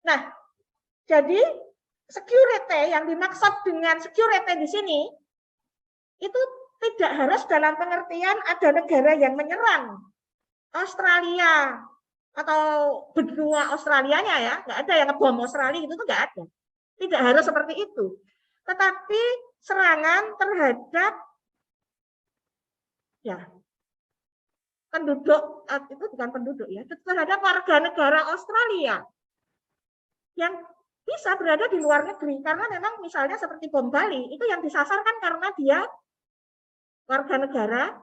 Nah, jadi security yang dimaksud dengan security di sini itu tidak harus dalam pengertian ada negara yang menyerang Australia atau benua Australianya ya, nggak ada yang ngebom Australia itu tuh nggak ada. Tidak harus seperti itu. Tetapi serangan terhadap ya penduduk itu bukan penduduk ya, terhadap warga negara Australia yang bisa berada di luar negeri karena memang misalnya seperti bom Bali itu yang disasar kan karena dia warga negara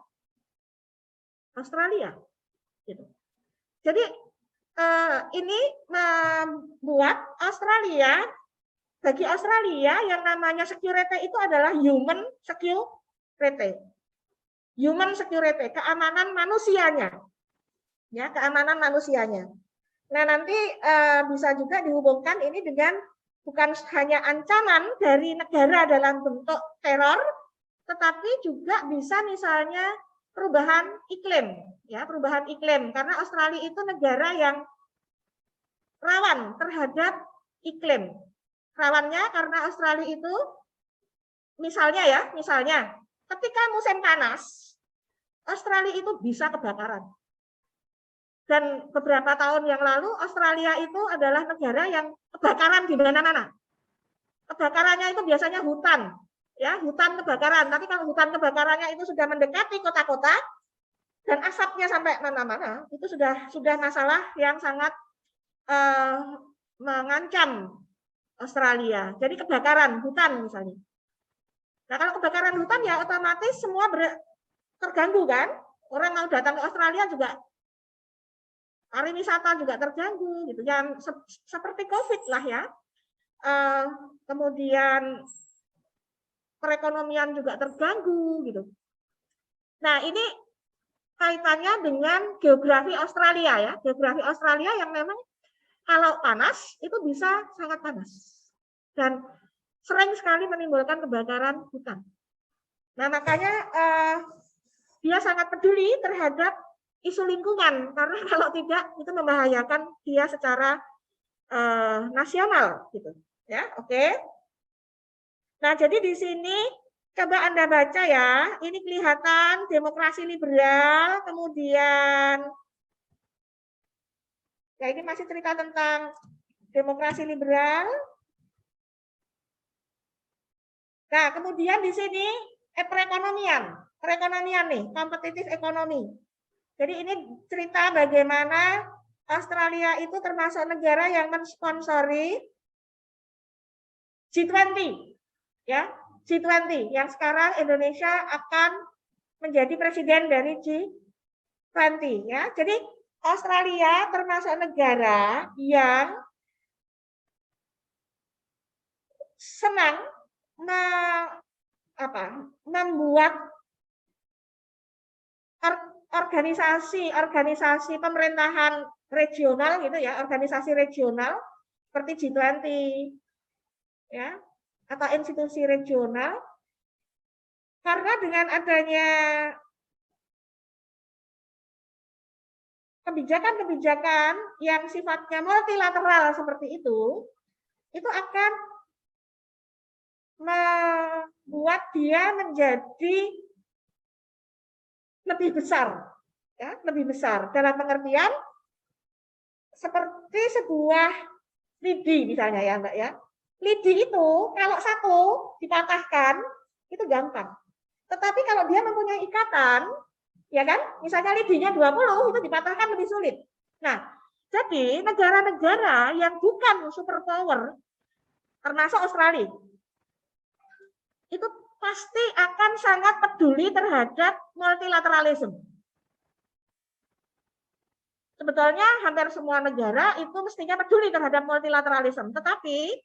Australia gitu. Jadi ini membuat Australia, bagi Australia yang namanya security itu adalah human security. Human security, keamanan manusianya. Ya, keamanan manusianya. Nah, nanti bisa juga dihubungkan ini dengan bukan hanya ancaman dari negara dalam bentuk teror, tetapi juga bisa misalnya perubahan iklim, ya, perubahan iklim. Karena Australia itu negara yang rawan terhadap iklim. Rawannya karena Australia itu misalnya ketika musim panas, Australia itu bisa kebakaran. Dan beberapa tahun yang lalu Australia itu adalah negara yang kebakaran di mana-mana. Kebakarannya itu biasanya hutan, ya, hutan kebakaran. Tapi kalau hutan kebakarannya itu sudah mendekati kota-kota dan asapnya sampai mana-mana, itu sudah masalah yang sangat mengancam Australia. Jadi kebakaran hutan misalnya. Nah, kalau kebakaran hutan ya otomatis semua terganggu kan? Orang mau datang ke Australia juga pariwisata juga terganggu gitu. Yang seperti Covid lah ya. Kemudian perekonomian juga terganggu gitu. Nah, ini kaitannya dengan geografi Australia ya. Geografi Australia yang memang kalau panas itu bisa sangat panas. Dan sering sekali menimbulkan kebakaran hutan. Nah, makanya dia sangat peduli terhadap isu lingkungan karena kalau tidak itu membahayakan dia secara nasional gitu. Ya, oke. Nah, jadi di sini coba Anda baca ya. Ini kelihatan demokrasi liberal, kemudian ya ini masih cerita tentang demokrasi liberal. Nah, kemudian di sini perekonomian nih, kompetitif ekonomi. Jadi ini cerita bagaimana Australia itu termasuk negara yang mensponsori G20, ya, G20 yang sekarang Indonesia akan menjadi presiden dari G20, ya. Jadi Australia termasuk negara yang senang membuat organisasi pemerintahan regional gitu ya, organisasi regional seperti G20 ya, atau institusi regional. Karena dengan adanya kebijakan-kebijakan yang sifatnya multilateral seperti itu akan membuat dia menjadi lebih besar, ya, lebih besar dalam pengertian seperti sebuah lidi misalnya ya Mbak ya. Lidi itu kalau satu dipatahkan itu gampang. Tetapi kalau dia mempunyai ikatan, ya kan, misalnya lidinya 20 itu dipatahkan lebih sulit. Nah, jadi negara-negara yang bukan superpower termasuk Australia itu pasti akan sangat peduli terhadap multilateralisme. Sebetulnya hampir semua negara itu mestinya peduli terhadap multilateralisme, tetapi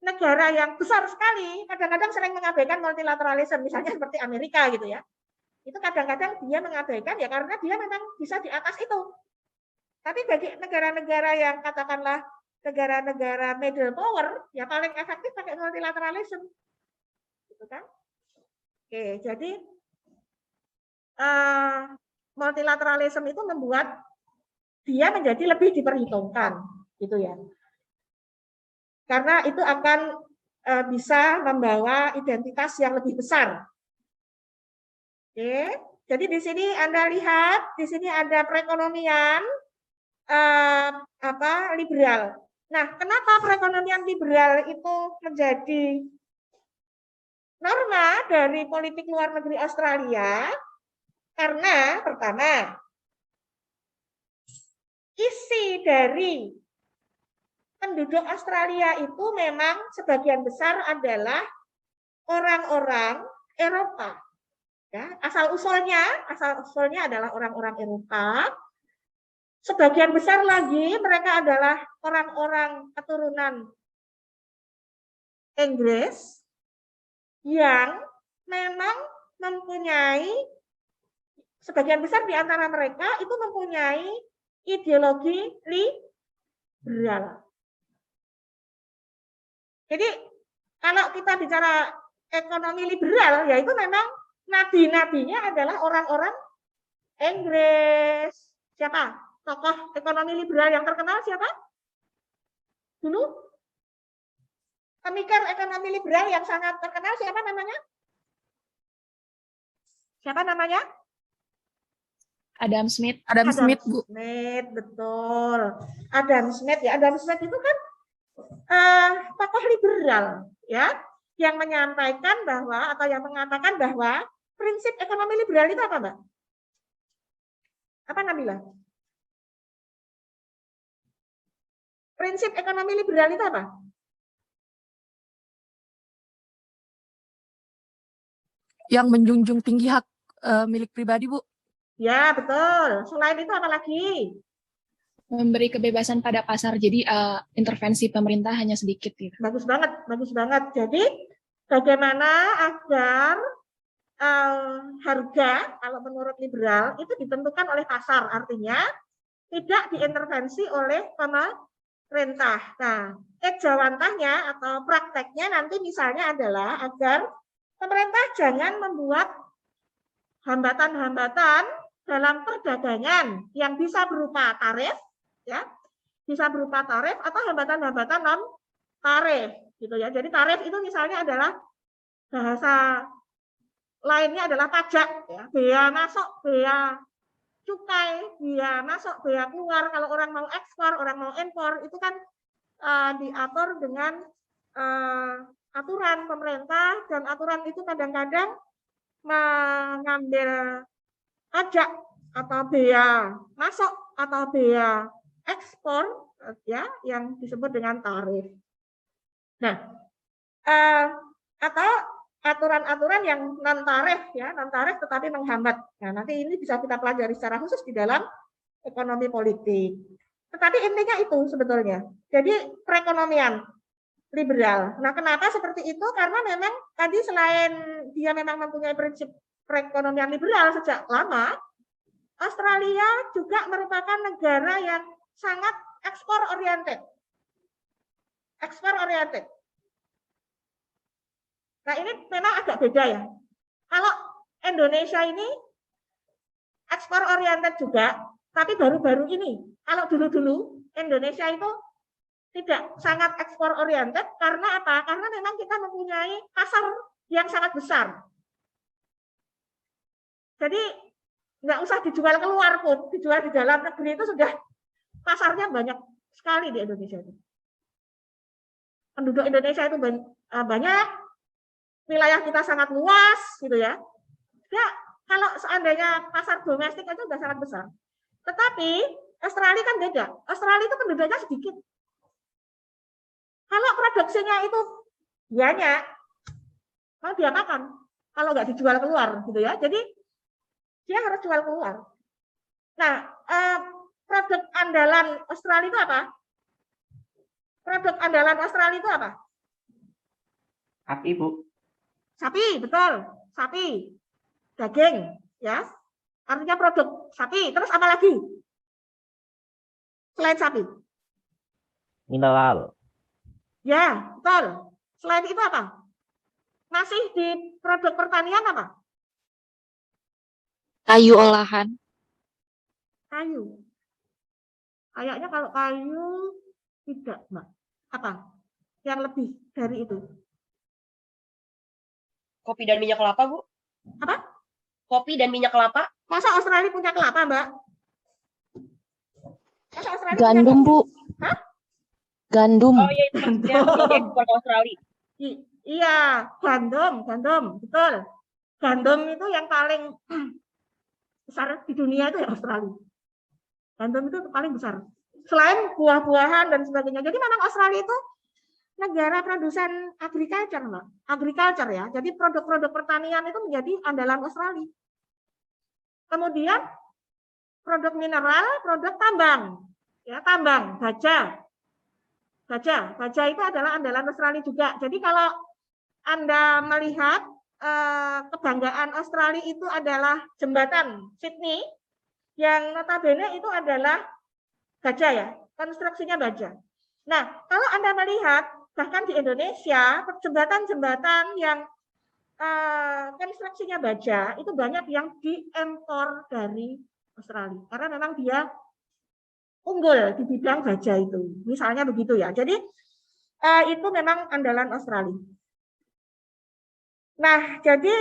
negara yang besar sekali kadang-kadang sering mengabaikan multilateralisme, misalnya seperti Amerika gitu ya. Itu kadang-kadang dia mengabaikan ya karena dia memang bisa di atas itu. Tapi bagi negara-negara yang katakanlah negara-negara middle power, ya paling efektif pakai multilateralisme. Gitu kan? Oke, jadi multilateralisme itu membuat dia menjadi lebih diperhitungkan, gitu ya. karena itu akan bisa membawa identitas yang lebih besar. Oke, jadi di sini Anda lihat, di sini ada perekonomian liberal. Nah, kenapa perekonomian liberal itu menjadi norma dari politik luar negeri Australia? Karena pertama, isi dari penduduk Australia itu memang sebagian besar adalah orang-orang Eropa. Ya, asal usulnya adalah orang-orang Eropa. Sebagian besar lagi mereka adalah orang-orang keturunan Inggris yang memang mempunyai, sebagian besar di antara mereka itu mempunyai ideologi liberal. Jadi kalau kita bicara ekonomi liberal, yaitu memang nadi-nadinya adalah orang-orang Inggris. Siapa? Tokoh ekonomi liberal yang terkenal siapa? Dulu? Pemikir ekonomi liberal yang sangat terkenal siapa namanya? Siapa namanya? Adam Smith. Adam Smith, Bu. Smith, betul. Adam Smith ya. Adam Smith itu kan tokoh liberal ya, yang menyampaikan bahwa atau yang mengatakan bahwa prinsip ekonomi liberal itu apa, Mbak? Apa, Nabila? Prinsip ekonomi liberal itu apa? Yang menjunjung tinggi hak milik pribadi, Bu. Ya, betul. Selain itu apa lagi? Memberi kebebasan pada pasar, jadi intervensi pemerintah hanya sedikit. Gitu. Bagus banget, bagus banget. Jadi bagaimana agar harga, kalau menurut liberal, itu ditentukan oleh pasar. Artinya tidak diintervensi oleh pemerintah. Nah, ejawantahnya atau prakteknya nanti misalnya adalah agar pemerintah jangan membuat hambatan-hambatan dalam perdagangan yang bisa berupa tarif, ya, bisa berupa tarif atau hambatan-hambatan non tarif, gitu ya. Jadi tarif itu misalnya adalah bahasa lainnya adalah pajak, ya, bea masuk, bea cukai, bea masuk, bea keluar. Kalau orang mau ekspor, orang mau impor, itu kan diatur dengan aturan pemerintah, dan aturan itu kadang-kadang mengambil pajak atau bea masuk atau bea ekspor, ya, yang disebut dengan tarif. Nah, atau aturan-aturan yang non tarif, ya, non tarif tetapi menghambat. Nah, nanti ini bisa kita pelajari secara khusus di dalam ekonomi politik. Tetapi intinya itu sebetulnya. Jadi perekonomian liberal. Nah, kenapa seperti itu? Karena memang tadi selain dia memang mempunyai prinsip perekonomian liberal sejak lama, Australia juga merupakan negara yang sangat ekspor oriented. Ekspor oriented. Nah, ini memang agak beda ya. Kalau Indonesia ini ekspor oriented juga, tapi baru-baru ini. Kalau dulu-dulu Indonesia itu tidak sangat ekspor oriented karena apa? Karena memang kita mempunyai pasar yang sangat besar. Jadi nggak usah dijual keluar pun, dijual di dalam negeri itu sudah pasarnya banyak sekali di Indonesia itu. Penduduk Indonesia itu banyak, wilayah kita sangat luas, gitu ya. Ya, kalau seandainya pasar domestik itu sudah sangat besar. Tetapi Australia kan beda. Australia itu penduduknya sedikit. Kalau produksinya itu banyak, mau diapakan? Kalau nggak dijual keluar, gitu ya. Jadi dia harus jual keluar. Nah, produk andalan Australia itu apa? Produk andalan Australia itu apa? Sapi, Bu. Sapi, betul. Sapi. Daging, ya. Artinya produk sapi. Terus apa lagi? Selain sapi. Mineral. Ya, betul. Selain itu apa? Masih di produk pertanian apa? Kayu olahan. Kayu. Kayaknya kalau kayu tidak, Mbak. Apa? yang lebih dari itu. Kopi dan minyak kelapa, Bu? Apa? Kopi dan minyak kelapa? Masa Australia punya kelapa, Mbak? Masa Australia Gandum, Bu. Hah? Gandum. Oh iya, itu maksudnya yang ekspor ke Australia. Iya, gandum, betul. Gandum itu yang paling besar di dunia itu ya Australia. Gandum itu paling besar. Selain buah-buahan dan sebagainya. Jadi memang Australia itu negara produsen agriculture, Mbak. Agriculture ya. Jadi produk-produk pertanian itu menjadi andalan Australia. Kemudian produk mineral, produk tambang. Ya, tambang, baja. Baja itu adalah andalan Australia juga. Jadi kalau Anda melihat kebanggaan Australia itu adalah jembatan Sydney, yang notabene itu adalah baja ya, konstruksinya baja. Nah, kalau Anda melihat bahkan di Indonesia jembatan-jembatan yang konstruksinya baja itu banyak yang diimpor dari Australia karena memang dia unggul di bidang baja itu, misalnya begitu ya. Jadi itu memang andalan Australia. Nah, jadi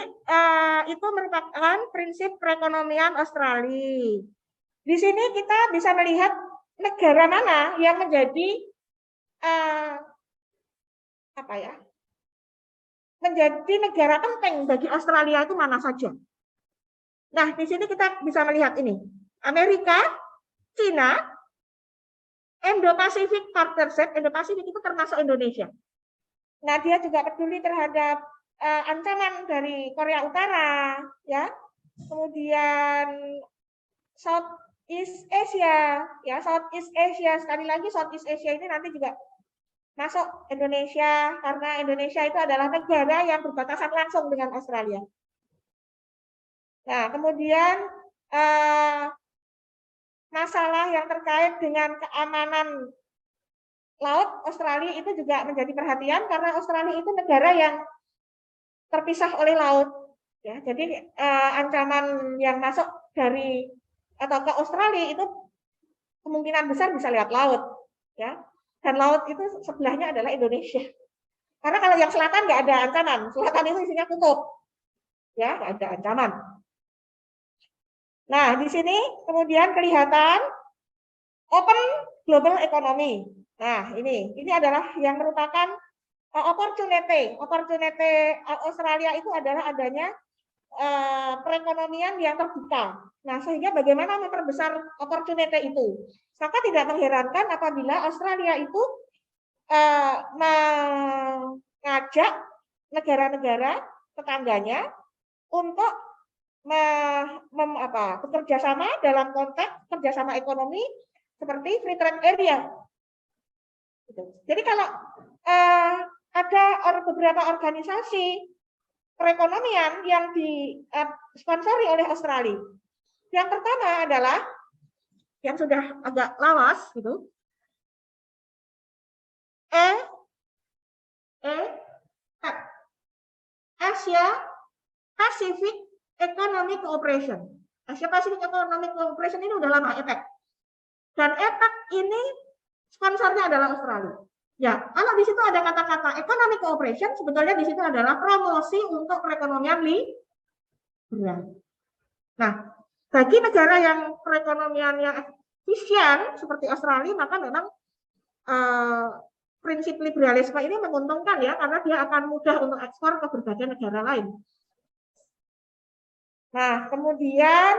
itu merupakan prinsip perekonomian Australia. Di sini kita bisa melihat negara mana yang menjadi menjadi negara penting bagi Australia itu mana saja. Nah, di sini kita bisa melihat ini. Amerika, Cina, Indo-Pacific Partnership, Indo-Pacific itu termasuk Indonesia. Nah, dia juga peduli terhadap ancaman dari Korea Utara, ya. Kemudian Southeast Asia, ya, Southeast Asia, sekali lagi Southeast Asia ini nanti juga masuk Indonesia karena Indonesia itu adalah negara yang berbatasan langsung dengan Australia. Nah, kemudian masalah yang terkait dengan keamanan laut Australia itu juga menjadi perhatian karena Australia itu negara yang terpisah oleh laut. Ya, jadi ancaman yang masuk dari atau ke Australia itu kemungkinan besar bisa lewat laut, ya. Dan laut itu sebelahnya adalah Indonesia. Karena kalau yang selatan nggak ada ancaman, selatan itu isinya kutub, ya, nggak ada ancaman. Nah, di sini kemudian kelihatan open global economy. Nah, ini adalah yang merupakan opportunity Australia itu adalah adanya perekonomian yang terbuka. Nah, sehingga bagaimana memperbesar opportunity itu? Maka tidak mengherankan apabila Australia itu mengajak negara-negara tetangganya untuk bekerja sama dalam konteks kerjasama ekonomi seperti free trade area. Jadi kalau ada beberapa organisasi perekonomian yang disponsori oleh Australia. Yang pertama adalah yang sudah agak lawas gitu. Asia Pacific Economic Cooperation. Asia Pacific Economic Cooperation ini udah lama APEC. Dan APEC ini sponsornya adalah Australia. Ya, kalau di situ ada kata-kata economic cooperation, sebetulnya di situ adalah promosi untuk perekonomian liberal. Nah, bagi negara yang perekonomiannya efisien seperti Australia, maka memang prinsip liberalisme ini menguntungkan ya, karena dia akan mudah untuk ekspor ke berbagai negara lain. Nah, kemudian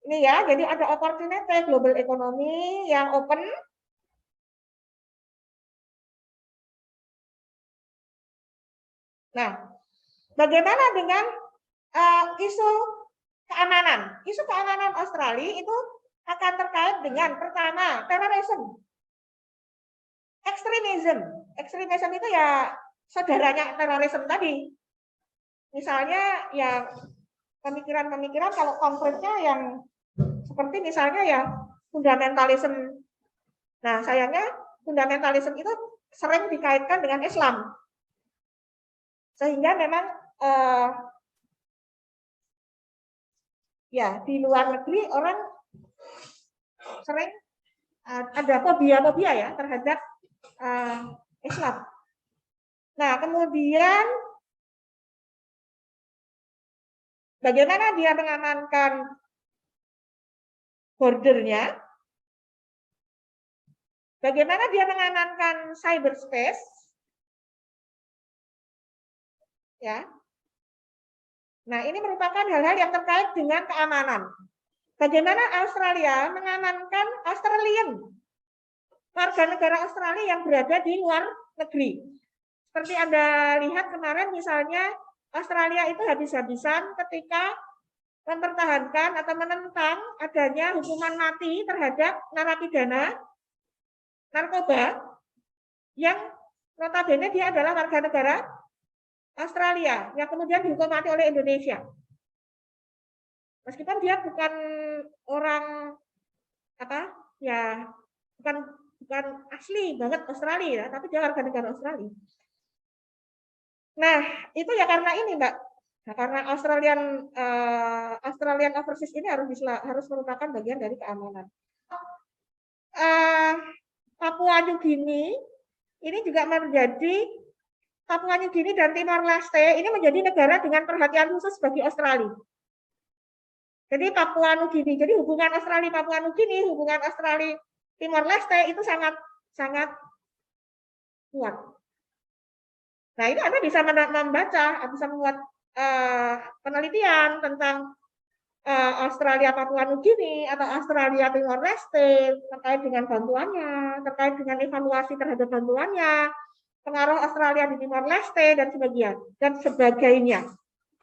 ini ya, jadi ada opportunity global economy yang open. Nah, bagaimana dengan isu keamanan? Isu keamanan Australia itu akan terkait dengan pertama terorisme, ekstremisme itu ya saudaranya terorisme tadi. Misalnya ya pemikiran-pemikiran kalau konkretnya yang seperti misalnya ya fundamentalisme. Nah, sayangnya fundamentalisme itu sering dikaitkan dengan Islam. Sehingga memang ya di luar negeri orang sering ada fobia ya terhadap Islam. Nah, kemudian bagaimana dia mengamankan bordernya? Bagaimana dia mengamankan cyberspace? Ya. Nah, ini merupakan hal-hal yang terkait dengan keamanan. Bagaimana Australia mengamankan Australian, warga negara Australia yang berada di luar negeri. Seperti Anda lihat kemarin misalnya Australia itu habis-habisan ketika mempertahankan atau menentang adanya hukuman mati terhadap narapidana narkoba yang notabene dia adalah warga negara Australia yang kemudian dihukum mati oleh Indonesia. Meskipun dia bukan orang bukan asli banget Australia, tapi dia warga negara Australia. Nah, itu ya karena ini, Mbak. Nah, karena Australian overseas ini harus merupakan bagian dari keamanan. Papua New Guinea ini juga menjadi Papua New Guinea dan Timor Leste ini menjadi negara dengan perhatian khusus bagi Australia. Jadi Papua New Guinea, jadi hubungan Australia Papua New Guinea, hubungan Australia Timor Leste itu sangat kuat. Nah, ini Anda bisa membaca, bisa membuat penelitian tentang Australia Papua New Guinea atau Australia Timor Leste terkait dengan bantuannya, terkait dengan evaluasi terhadap bantuannya, pengaruh Australia di Timor Leste dan sebagainya.